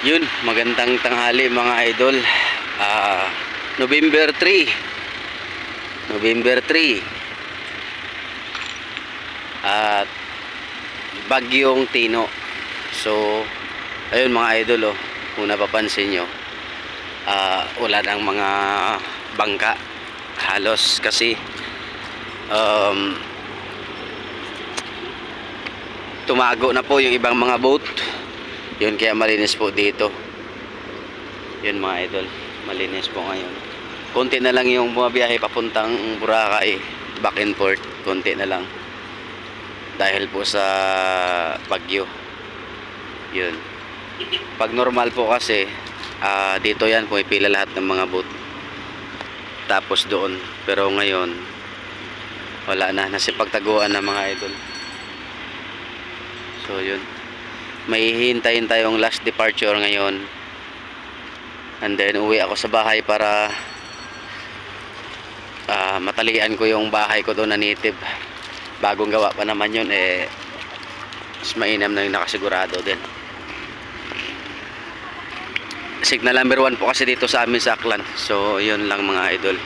Yun, magandang tanghali mga idol. November 3. November 3. At Bagyong Tino. So, ayun mga idol oh. Kung napapansin nyo, wala nang mga bangka halos kasi tumago na po yung ibang mga boat. Yun, kaya malinis po dito. Yun mga idol, malinis po ngayon. Konti na lang yung bumabiyahe papuntang Boracay, back and forth, konti na lang dahil po sa bagyo. Yun, pag normal po kasi dito yan pumipila lahat ng mga boat tapos doon, pero ngayon wala na, nasipagtaguan na mga idol. So yun, may hihintayin tayong last departure ngayon, and then uwi ako sa bahay para matalian ko yung bahay ko doon na native. Bagong gawa pa naman yun, mas mainam na yung nakasigurado din. Signal number 1 po kasi dito sa amin sa Aklan. So yun lang mga idol.